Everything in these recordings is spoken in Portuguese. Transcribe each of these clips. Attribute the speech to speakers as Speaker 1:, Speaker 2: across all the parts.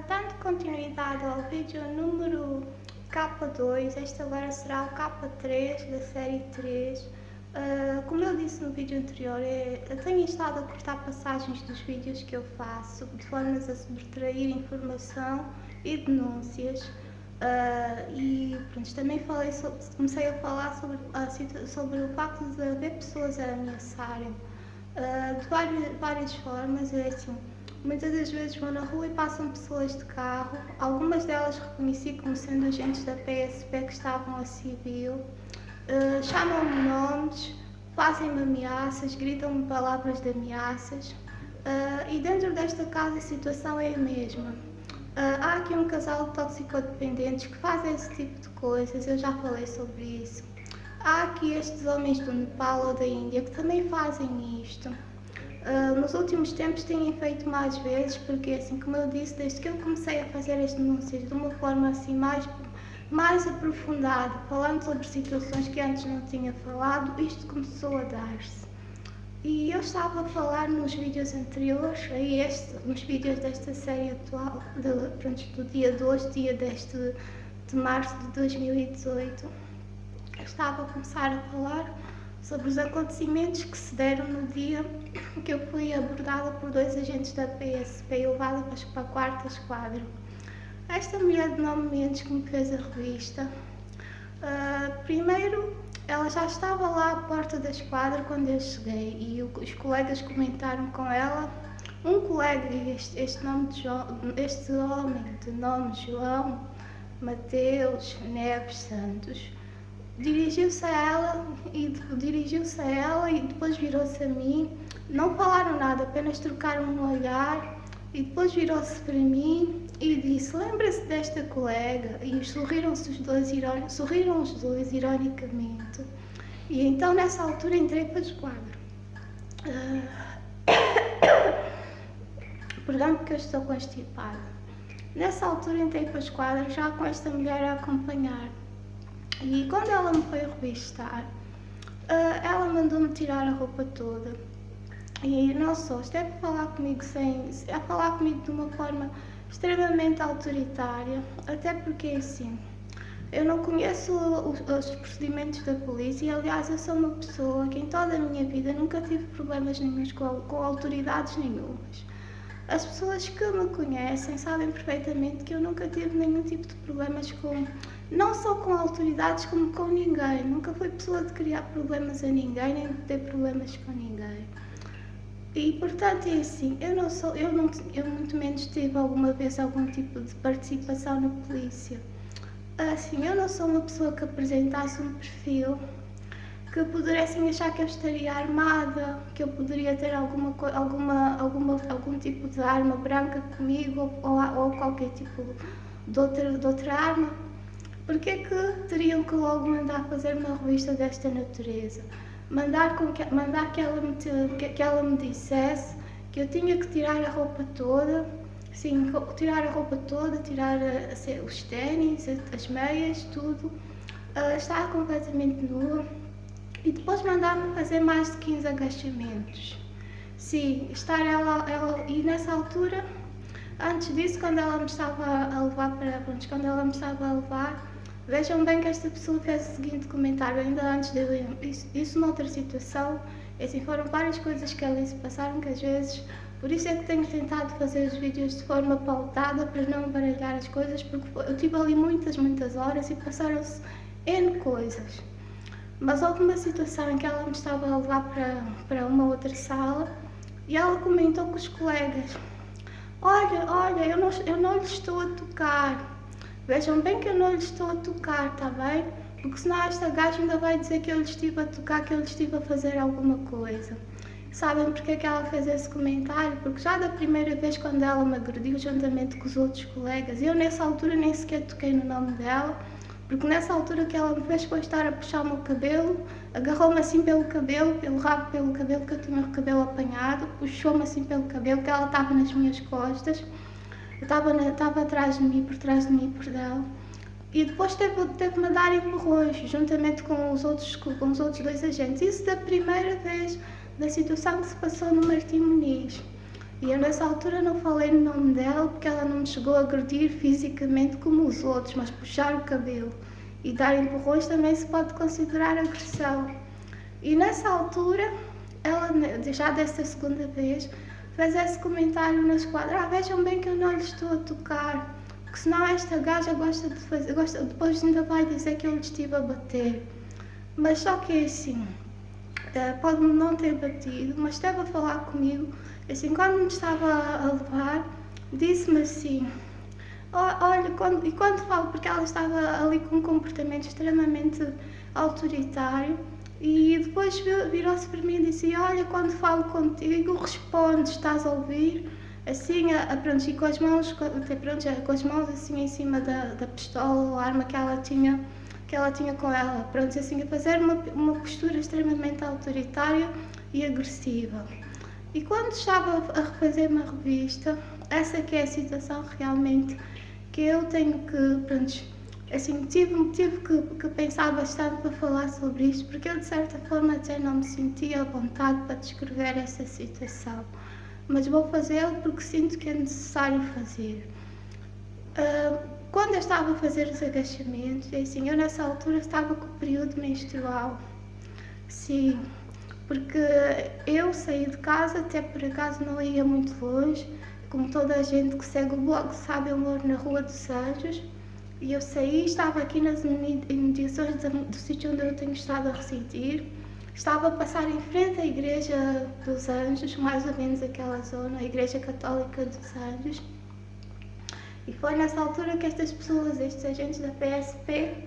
Speaker 1: Dando continuidade ao vídeo número K2, este agora será o K3 da série 3. Como eu disse no vídeo anterior, eu tenho estado a cortar passagens dos vídeos que eu faço de formas a subtrair informação e denúncias. E pronto, também comecei a falar sobre o facto de haver pessoas a ameaçarem de várias formas. É assim, muitas das vezes vou na rua e passam pessoas de carro, algumas delas reconheci como sendo agentes da PSP que estavam a civil, chamam-me nomes, fazem-me ameaças, gritam-me palavras de ameaças, e dentro desta casa a situação é a mesma. Há aqui um casal de toxicodependentes que fazem esse tipo de coisas, eu já falei sobre isso. Há aqui estes homens do Nepal ou da Índia que também fazem isto. Nos últimos tempos têm feito mais vezes, porque assim como eu disse, desde que eu comecei a fazer as denúncias de uma forma assim mais aprofundada, falando sobre situações que antes não tinha falado, isto começou a dar-se. E eu estava a falar nos vídeos anteriores, nos vídeos desta série atual, do dia 2, dia 10 de março de 2018, eu estava a começar a falar sobre os acontecimentos que se deram no dia que eu fui abordada por dois agentes da PSP e levada para a quarta esquadra. Esta mulher de nome Mendes que me fez a revista, primeiro ela já estava lá à porta da esquadra quando eu cheguei e os colegas comentaram com ela. Um colega, este homem de nome João Mateus Neves Santos, dirigiu-se a ela e depois virou-se a mim. Não falaram nada, apenas trocaram um olhar e depois virou-se para mim e disse: lembra-se desta colega? E sorriram os dois ironicamente. E então nessa altura entrei para a esquadra. Perdão porque eu estou constipada. Nessa altura entrei para a esquadra já com esta mulher a acompanhar. E quando ela me foi revistar, ela mandou-me tirar a roupa toda. E não só, esteve a falar comigo de uma forma extremamente autoritária, até porque assim, eu não conheço os procedimentos da polícia e aliás eu sou uma pessoa que em toda a minha vida nunca tive problemas nenhuns com autoridades nenhumas. As pessoas que me conhecem sabem perfeitamente que eu nunca tive nenhum tipo de problemas não só com autoridades como com ninguém. Nunca fui pessoa de criar problemas a ninguém, nem de ter problemas com ninguém. E portanto é assim, eu muito menos tive alguma vez algum tipo de participação na polícia. Assim, eu não sou uma pessoa que apresentasse um perfil que pudessem achar que eu estaria armada, que eu poderia ter algum tipo de arma branca comigo ou qualquer tipo de outra arma. Porque é que teriam que logo mandar fazer uma revista desta natureza? Mandar que ela me dissesse que eu tinha que tirar a roupa toda, sim, tirar a roupa toda, tirar os ténis, as meias, tudo, estar completamente nua e depois mandar-me fazer mais de 15 agachamentos. Sim, e nessa altura, antes disso, quando ela me estava a levar, vejam bem que esta pessoa fez o seguinte comentário, ainda antes de eu ir. Isso noutra situação, assim, foram várias coisas que ali se passaram que às vezes, por isso é que tenho tentado fazer os vídeos de forma pautada para não baralhar as coisas, porque eu tive ali muitas horas e passaram-se N coisas. Mas houve uma situação em que ela me estava a levar para uma outra sala e ela comentou com os colegas: olha, eu não lhe estou a tocar. Vejam bem que eu não lhe estou a tocar, tá bem? Porque senão esta gaja ainda vai dizer que eu lhe estive a tocar, que eu lhe estive a fazer alguma coisa. Sabem porque é que ela fez esse comentário? Porque já da primeira vez quando ela me agrediu juntamente com os outros colegas, eu nessa altura nem sequer toquei no nome dela, porque nessa altura que ela me fez foi estar a puxar o meu cabelo, agarrou-me assim pelo cabelo, pelo rabo, pelo cabelo, que eu tinha o cabelo apanhado, puxou-me assim pelo cabelo, que ela estava nas minhas costas. Estava atrás de mim, por trás de mim, por dela. E depois teve-me a dar empurrões, juntamente com os outros dois agentes. Isso da primeira vez da situação que se passou no Martim Muniz. E eu nessa altura não falei no nome dela porque ela não me chegou a agredir fisicamente como os outros, mas puxar o cabelo e dar empurrões também se pode considerar agressão. E nessa altura, ela já desta segunda vez, fez esse comentário na esquadra: vejam bem que eu não lhe estou a tocar, porque senão esta gaja gosta de fazer, depois ainda vai dizer que eu lhe estive a bater. Mas só que é assim, pode não ter batido, mas esteve a falar comigo, assim, quando me estava a levar, disse-me assim: olha, quando falo, porque ela estava ali com um comportamento extremamente autoritário, e depois virou-se para mim e disse: olha, quando falo contigo, responde, estás a ouvir? Assim, pronto, e com as mãos, pronto, com as mãos assim em cima da pistola ou arma que ela tinha com ela, pronto, assim, a fazer uma postura extremamente autoritária e agressiva. E quando estava a refazer uma revista, essa que é a situação realmente que eu tenho que, pronto, assim, tive que pensar bastante para falar sobre isto, porque eu de certa forma até não me sentia à vontade para descrever essa situação, mas vou fazê-lo porque sinto que é necessário fazer. Quando eu estava a fazer os agachamentos, assim, eu nessa altura estava com o período menstrual, sim, porque eu saí de casa, até por acaso não ia muito longe, como toda a gente que segue o blog sabe, eu moro na Rua dos Anjos, e eu saí, estava aqui nas imediações do sítio onde eu tenho estado a residir, estava a passar em frente à Igreja dos Anjos, mais ou menos aquela zona, a Igreja Católica dos Anjos, e foi nessa altura que estas pessoas, estes agentes da PSP,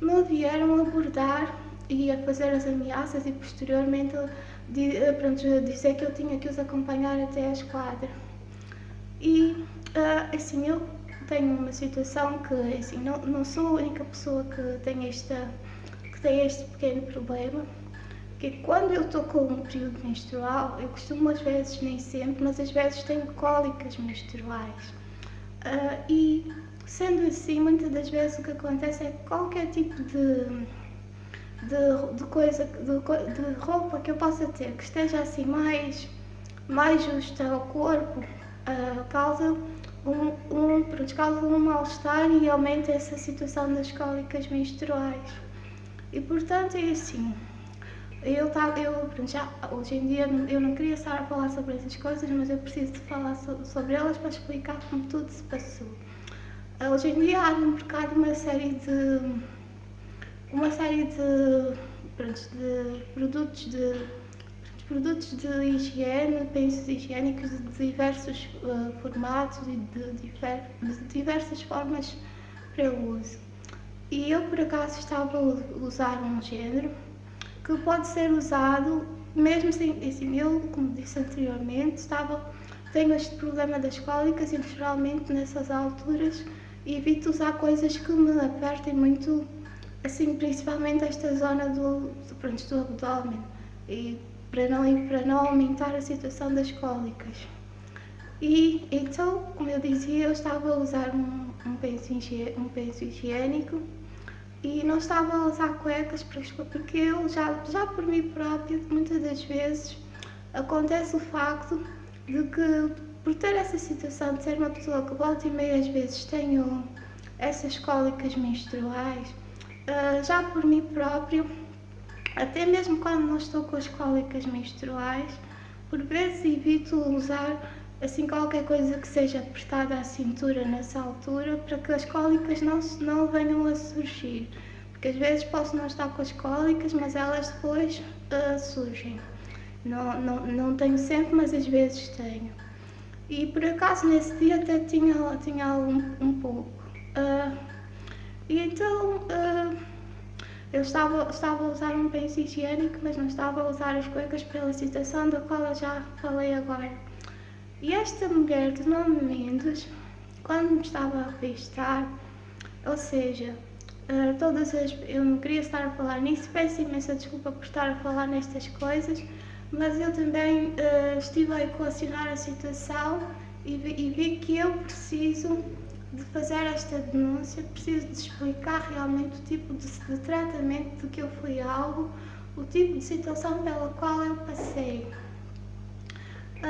Speaker 1: me vieram abordar e a fazer as ameaças e posteriormente dizer que eu tinha que os acompanhar até a esquadra. E assim, eu tenho uma situação que assim, não sou a única pessoa que tem este pequeno problema, que quando eu estou com um período menstrual, eu costumo às vezes, nem sempre, mas às vezes tenho cólicas menstruais. E sendo assim, muitas das vezes o que acontece é que qualquer tipo de roupa que eu possa ter que esteja assim mais justa ao corpo, causa um mal-estar e aumenta essa situação das cólicas menstruais. E portanto é assim, hoje em dia eu não queria estar a falar sobre essas coisas, mas eu preciso de falar sobre elas para explicar como tudo se passou. Hoje em dia há no mercado uma série de produtos de higiene, pensos higiênicos de diversos formatos e de diversas formas para uso. E eu por acaso estava a usar um género que pode ser usado mesmo sem, assim, eu, como disse anteriormente, tenho este problema das cólicas e geralmente nessas alturas evito usar coisas que me apertem muito, assim, principalmente esta zona do abdômen, e para não aumentar a situação das cólicas. E então, como eu dizia, eu estava a usar um penso higiênico e não estava a usar cuecas porque eu já por mim própria, muitas das vezes, acontece o facto de que, por ter essa situação de ser uma pessoa que volta e meia às vezes tenho essas cólicas menstruais, já por mim próprio, até mesmo quando não estou com as cólicas menstruais, por vezes evito usar assim qualquer coisa que seja apertada à cintura nessa altura para que as cólicas não venham a surgir, porque às vezes posso não estar com as cólicas, mas elas depois surgem. Não tenho sempre, mas às vezes tenho. E por acaso nesse dia até tinha um pouco. E então eu estava a usar um penso higiênico, mas não estava a usar as cuecas pela situação da qual eu já falei agora. E esta mulher de nome Mendes, quando me estava a revistar, ou seja, eu não queria estar a falar nisso, peço imensa desculpa por estar a falar nestas coisas, mas eu também estive a equacionar a situação e vi que eu preciso de fazer esta denúncia, preciso de explicar realmente o tipo de tratamento de que eu fui alvo, o tipo de situação pela qual eu passei.